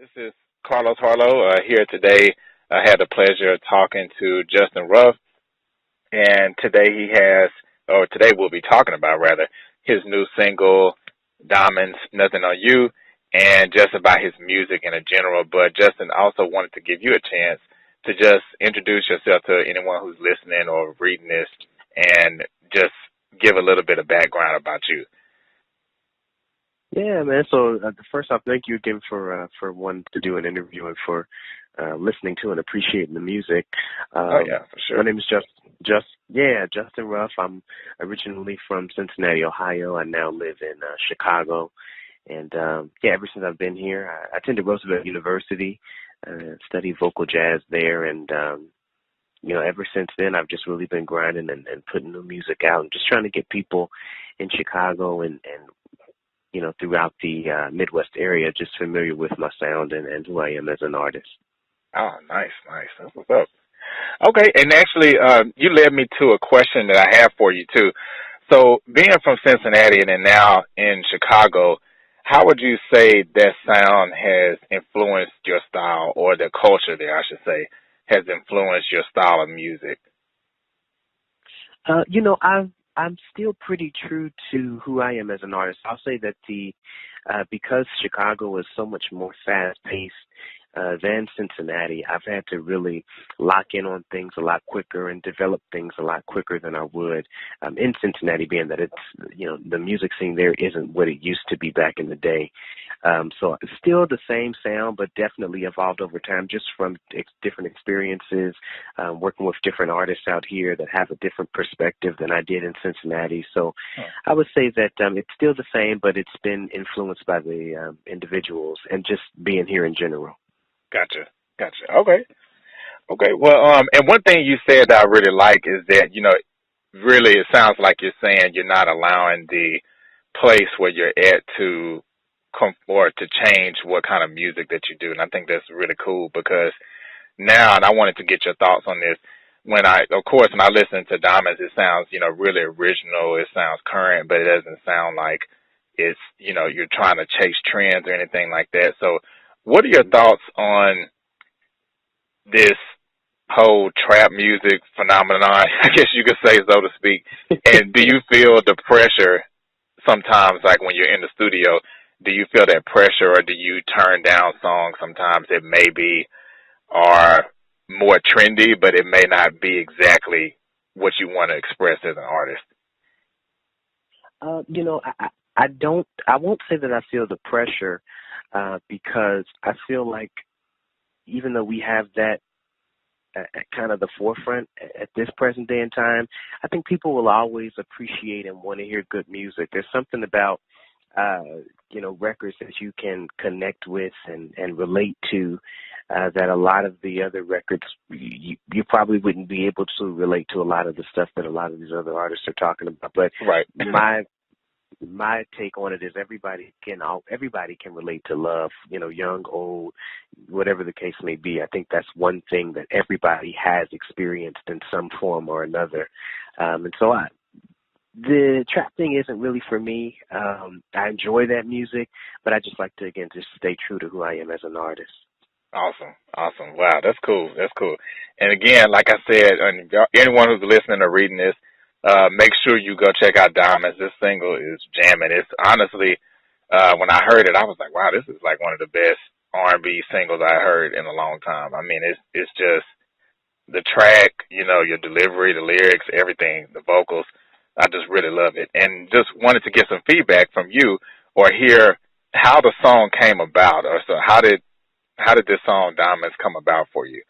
This is Carlos Harlow here today. I had the pleasure of talking to Justin Ruff, and today we'll be talking about rather his new single, Diamonds, Nothing on You, and just about his music in a general. But Justin also wanted to give you a chance to just introduce yourself to anyone who's listening or reading this, and just give a little bit of background about you. Yeah, man. So first off, thank you again for wanting to do an interview and for listening to and appreciating the music. Oh yeah, for My sure. name is Justin Ruff. I'm originally from Cincinnati, Ohio. I now live in Chicago, and ever since I've been here, I attended Roosevelt University, studied vocal jazz there, and ever since then, I've just really been grinding and putting new music out and just trying to get people in Chicago and throughout the Midwest area, just familiar with my sound and who I am as an artist. Oh, nice, nice. That's what's up. Okay, and actually, you led me to a question that I have for you too. So, being from Cincinnati and then now in Chicago, how would you say that sound has influenced your style, or the culture there, I should say, has influenced your style of music? I'm still pretty true to who I am as an artist. I'll say that the because Chicago is so much more fast paced than Cincinnati, I've had to really lock in on things a lot quicker and develop things a lot quicker than I would in Cincinnati, being that the music scene there isn't what it used to be back in the day. So it's still the same sound, but definitely evolved over time just from different experiences, working with different artists out here that have a different perspective than I did in Cincinnati. So I would say that it's still the same, but it's been influenced by the individuals and just being here in general. Gotcha, gotcha. Okay, okay. Well, and one thing you said that I really like is that really, it sounds like you're saying you're not allowing the place where you're at to come or to change what kind of music that you do. And I think that's really cool because now, and I wanted to get your thoughts on this. Of course, when I listen to Diamonds, it sounds, really original. It sounds current, but it doesn't sound like it's, you're trying to chase trends or anything like that. So what are your thoughts on this whole trap music phenomenon, I guess you could say, so to speak? And do you feel the pressure sometimes, like when you're in the studio, do you feel that pressure, or do you turn down songs sometimes that maybe are more trendy, but it may not be exactly what you want to express as an artist? I won't say that I feel the pressure because I feel like even though we have that at kind of the forefront at this present day and time, I think people will always appreciate and want to hear good music. There's something about records that you can connect with and relate to that a lot of the other records you probably wouldn't be able to relate to a lot of the stuff that a lot of these other artists are talking about. But Right. my take on it is everybody can relate to love, young, old, whatever the case may be. I think that's one thing that everybody has experienced in some form or another. And so the trap thing isn't really for me. I enjoy that music, but I just like to, again, just stay true to who I am as an artist. Awesome. Awesome. Wow, that's cool. That's cool. And again, like I said, and anyone who's listening or reading this, make sure you go check out Diamonds. This single is jamming. It's honestly, when I heard it, I was like, wow, this is like one of the best R&B singles I heard in a long time. I mean, it's just the track, your delivery, the lyrics, everything, the vocals. I just really love it, and just wanted to get some feedback from you or hear how the song came about, or so how did this song Diamonds come about for you?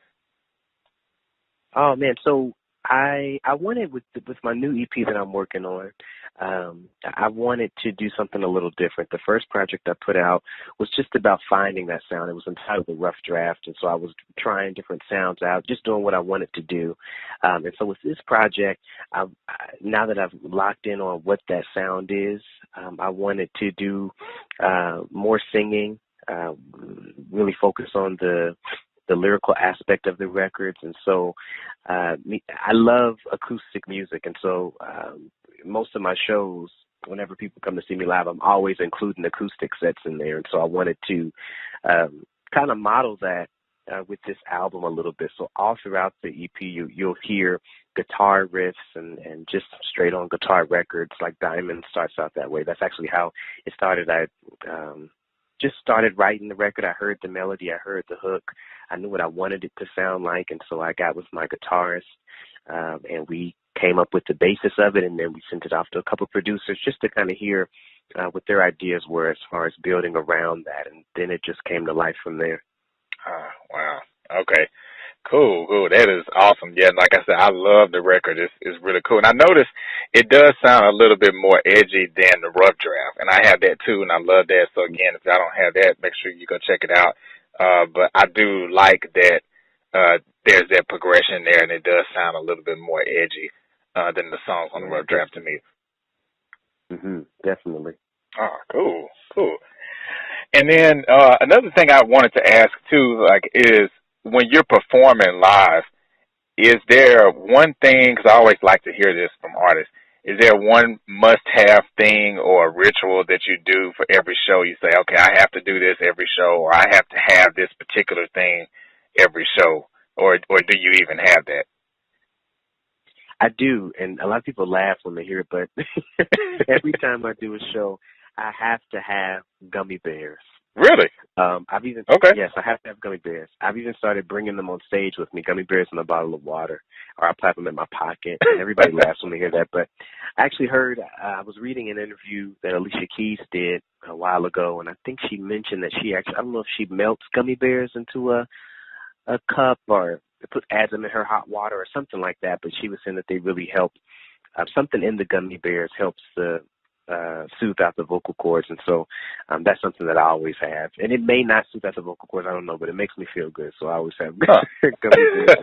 Oh man, so I wanted with my new EP that I'm working on, I wanted to do something a little different. The first project I put out was just about finding that sound. It was entitled The Rough Draft, and so I was trying different sounds out, just doing what I wanted to do. And so with this project, now that I've locked in on what that sound is, I wanted to do more singing, really focus on the lyrical aspect of the records. And so I love acoustic music, and so most of my shows, whenever people come to see me live, I'm always including acoustic sets in there. And so I wanted to kind of model that with this album a little bit. So all throughout the EP, you'll hear guitar riffs and just straight on guitar records. Like Diamond starts out that way. That's actually how it started. I just started writing the record. I heard the melody. I heard the hook. I knew what I wanted it to sound like, and so I got with my guitarist, and we came up with the basis of it, and then we sent it off to a couple of producers just to kind of hear what their ideas were as far as building around that, and then it just came to life from there. Wow. Okay. Cool. That is awesome. Yeah, like I said, I love the record. It's really cool. And I noticed it does sound a little bit more edgy than the Rough Draft. And I have that too, and I love that. So again, if y'all don't have that, make sure you go check it out. But I do like that there's that progression there, and it does sound a little bit more edgy than the songs on the Rough Draft to me. Definitely. Oh, cool. And then another thing I wanted to ask too, like, is when you're performing live, is there one thing? Because I always like to hear this from artists. Is there one must-have thing or ritual that you do for every show? You say, okay, I have to do this every show, or I have to have this particular thing every show, or do you even have that? I do, and a lot of people laugh when they hear it, but every time I do a show, I have to have gummy bears. Really? Yes, I have to have gummy bears. I've even started bringing them on stage with me, gummy bears and a bottle of water, or I pop them in my pocket, and everybody laughs when they hear that. But I actually heard, I was reading an interview that Alicia Keys did a while ago, and I think she mentioned that I don't know if she melts gummy bears into a cup or adds them in her hot water or something like that, but she was saying that they really help. Something in the gummy bears helps soothe out the vocal cords, and so that's something that I always have. And it may not soothe out the vocal cords, I don't know, but it makes me feel good, so I always have gummy bears.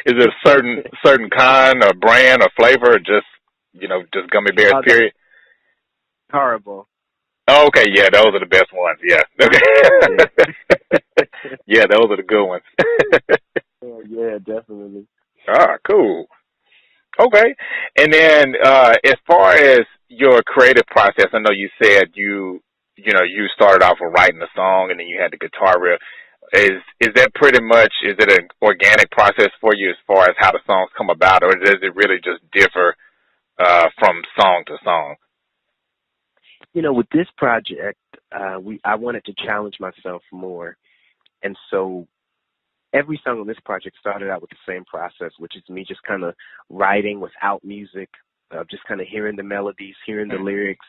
Is it a certain kind or brand or flavor, or just gummy bears, period? Horrible. Oh, okay, yeah, those are the best ones, yeah. Okay. Yeah, those are the good ones. Yeah, definitely. Cool. Okay. And then as far as your creative process, I know you said you started off with writing a song and then you had the guitar riff. Is that pretty much, is it an organic process for you as far as how the songs come about, or does it really just differ from song to song? With this project, I wanted to challenge myself more. And so every song on this project started out with the same process, which is me just kind of writing without music, just kind of hearing the melodies, hearing the lyrics,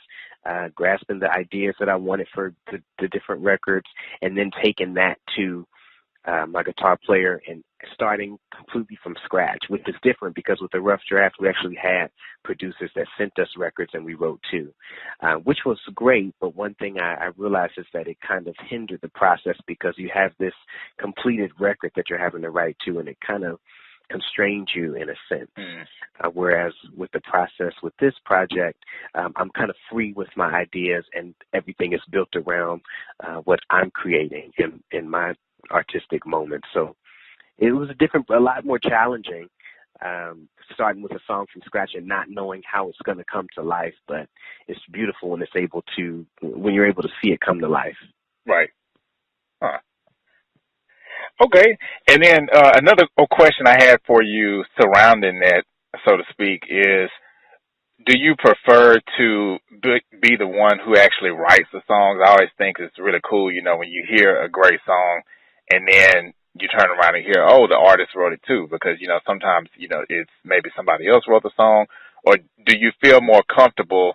grasping the ideas that I wanted for the different records, and then taking that to my guitar player and starting completely from scratch, which is different because with the Rough Draft, we actually had producers that sent us records and we wrote too, which was great. But one thing I realized is that it kind of hindered the process because you have this completed record that you're having to write to, and it kind of constrains you in a sense. Whereas with the process with this project, I'm kind of free with my ideas, and everything is built around what I'm creating in my artistic moment. So it was a lot more challenging, starting with a song from scratch and not knowing how it's going to come to life. But it's beautiful when you're able to see it come to life. Right. Okay. And then another question I had for you surrounding that, so to speak, is, do you prefer to be the one who actually writes the songs? I always think it's really cool, when you hear a great song and then you turn around and hear, oh, the artist wrote it too, because, sometimes, it's maybe somebody else wrote the song. Or do you feel more comfortable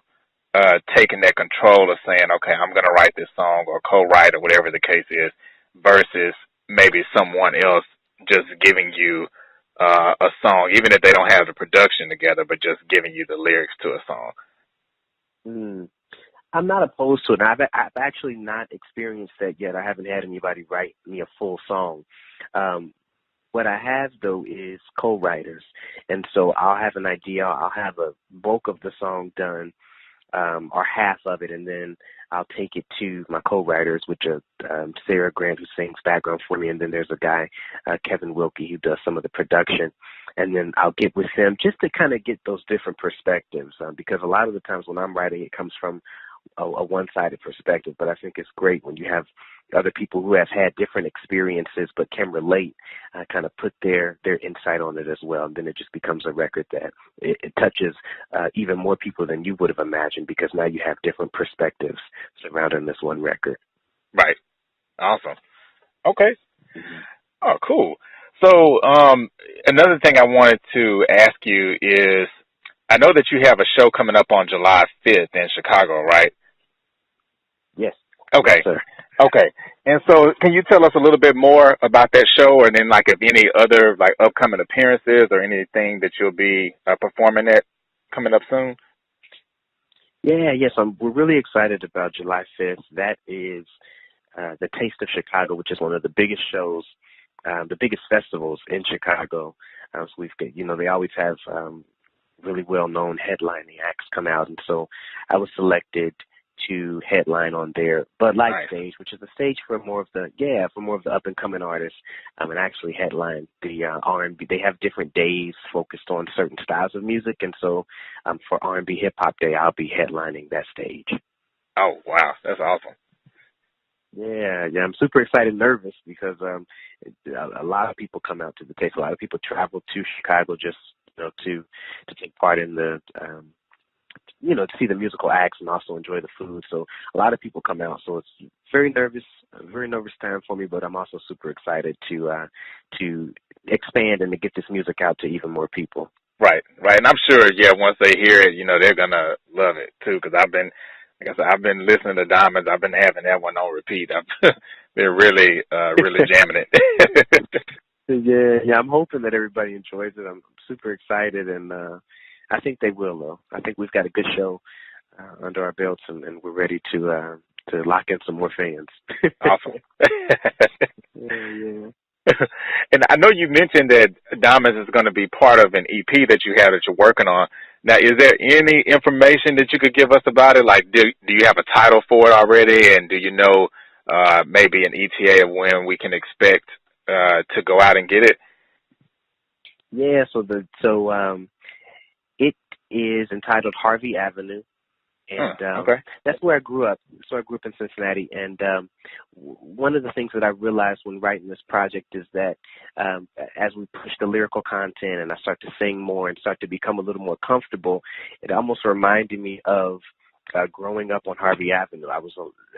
taking that control of saying, okay, I'm going to write this song, or co-write, or whatever the case is, versus maybe someone else just giving you a song, even if they don't have the production together, but just giving you the lyrics to a song? I'm not opposed to it. I've actually not experienced that yet. I haven't had anybody write me a full song. What I have, though, is co-writers. And so I'll have an idea. I'll have a bulk of the song done, or half of it, and then I'll take it to my co-writers, which are Sarah Grant, who sings background for me, and then there's a guy, Kevin Wilkie, who does some of the production. And then I'll get with them just to kind of get those different perspectives, because a lot of the times when I'm writing, it comes from a one-sided perspective. But I think it's great when you have other people who have had different experiences but can relate, kind of put their insight on it as well. And then it just becomes a record that it touches even more people than you would have imagined, because now you have different perspectives surrounding this one record. Right. Awesome. Okay. Oh, cool. So, another thing I wanted to ask you is, I know that you have a show coming up on July 5th in Chicago, right? Yes. Okay. Yes, sir. Okay. And so can you tell us a little bit more about that show, and then like if any other like upcoming appearances or anything that you'll be performing at coming up soon? Yes. We're really excited about July 5th. That is the Taste of Chicago, which is one of the biggest shows, the biggest festivals in Chicago. So we've got, they always have really well-known headlining acts come out, and so I was selected to headline on their Bud Light stage, which is a stage for more of the up and coming artists. And actually headline the R&B. They have different days focused on certain styles of music, and so for R&B Hip Hop Day, I'll be headlining that stage. Oh wow, that's awesome. Yeah, I'm super excited, nervous, because a lot of people come out to the Taste. A lot of people travel to Chicago just to take part in the to see the musical acts and also enjoy the food. So a lot of people come out. So it's a very nervous time for me, but I'm also super excited to expand and to get this music out to even more people. Right. And I'm sure, once they hear it, they're gonna love it too. Because I've been listening to Diamonds. I've been having that one on repeat. They're really jamming it. Yeah. I'm hoping that everybody enjoys it. I'm super excited, and I think they will, though. I think we've got a good show under our belts, and we're ready to lock in some more fans. Awesome. Yeah. And I know you mentioned that Diamonds is going to be part of an EP that you have that you're working on. Now, is there any information that you could give us about it? Like, do you have a title for it already, and do you know maybe an ETA of when we can expect to go out and get it? Yeah. It is entitled Harvey Avenue. And that's where I grew up. So I grew up in Cincinnati. And one of the things that I realized when writing this project is that as we push the lyrical content and I start to sing more and start to become a little more comfortable, it almost reminded me of growing up on Harvey Avenue. I was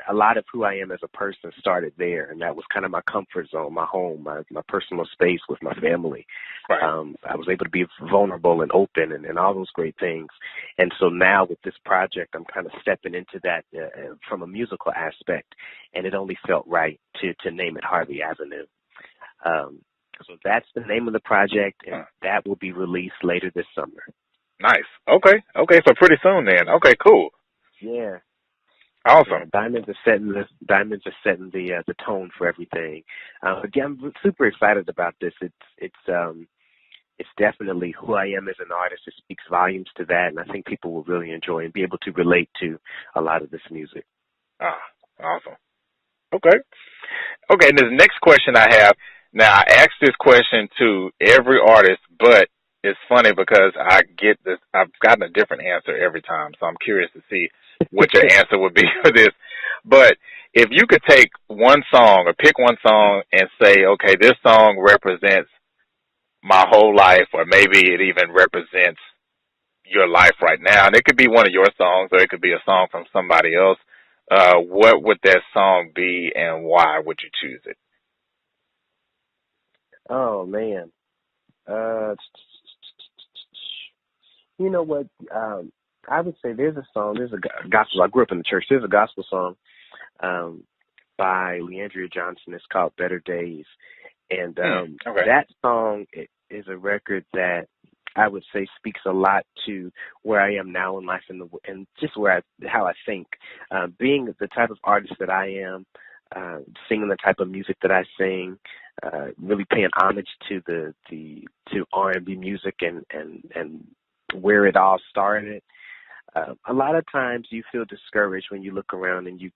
a lot of who I am as a person started there, and that was kind of my comfort zone, my home, my personal space with my family. Right. I was able to be vulnerable and open and all those great things. And so now with this project, I'm kind of stepping into that from a musical aspect, and it only felt right to name it Harvey Avenue. So that's the name of the project, and that will be released later this summer. Nice. Okay. So pretty soon then. Okay, cool. Yeah. Awesome. Yeah, Diamonds are setting the tone for everything. Again, I'm super excited about this. It's definitely who I am as an artist. It speaks volumes to that, and I think people will really enjoy and be able to relate to a lot of this music. Awesome. Okay. And this next question I have, now I ask this question to every artist, but it's funny because I've gotten a different answer every time, so I'm curious to see what your answer would be for this. But if you could take one song or pick one song and say, okay, this song represents my whole life, or maybe it even represents your life right now, and it could be one of your songs or it could be a song from somebody else, what would that song be and why would you choose it? Oh, man. You know what? I would say there's a gospel. I grew up in the church. There's a gospel song by Leandria Johnson. It's called Better Days. And that song is a record that I would say speaks a lot to where I am now in life and just how I think. Being the type of artist that I am, singing the type of music that I sing, really paying homage to to R&B music and where it all started. A lot of times you feel discouraged when you look around and you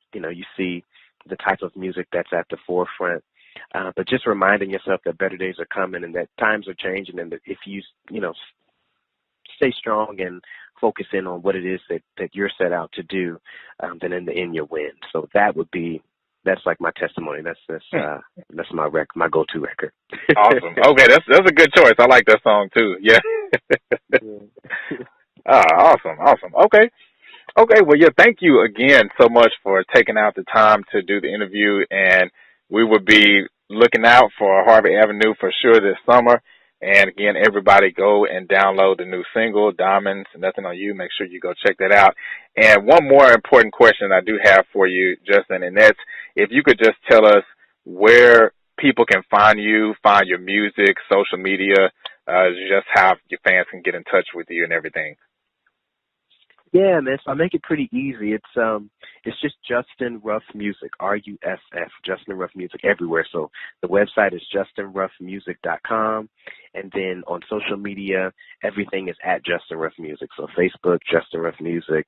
see the type of music that's at the forefront. But just reminding yourself that better days are coming and that times are changing, and that if you stay strong and focus in on what it is that you're set out to do, then in the end you'll win. So that's like my testimony. That's my go-to record. Awesome. Okay, that's a good choice. I like that song too. Yeah. Awesome. Okay. Well, yeah. Thank you again so much for taking out the time to do the interview, and we will be looking out for Harvey Avenue for sure this summer. And again, everybody go and download the new single, Diamonds, Nothing on You. Make sure you go check that out. And one more important question I do have for you, Justin, and that's if you could just tell us where people can find you, find your music, social media, just how your fans can get in touch with you and everything. Yeah, man. So I make it pretty easy. It's just Justin Ruff Music, RUFF, Justin Ruff Music everywhere. So the website is justinruffmusic.com, and then on social media, everything is at Justin Ruff Music. So Facebook, Justin Ruff Music,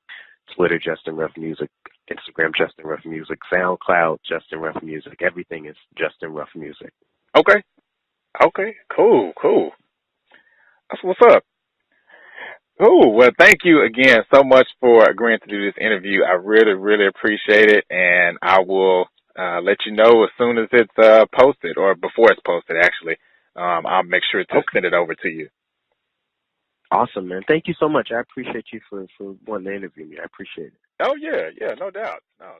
Twitter, Justin Ruff Music, Instagram, Justin Ruff Music, SoundCloud, Justin Ruff Music. Everything is Justin Ruff Music. Okay. Cool. That's what's up. Cool. Well, thank you again so much for agreeing to do this interview. I really appreciate it, and I will let you know as soon as it's posted, or before it's posted, actually. I'll make sure to send it over to you. Awesome, man. Thank you so much. I appreciate you for wanting to interview me. I appreciate it. Oh, yeah, no doubt. No.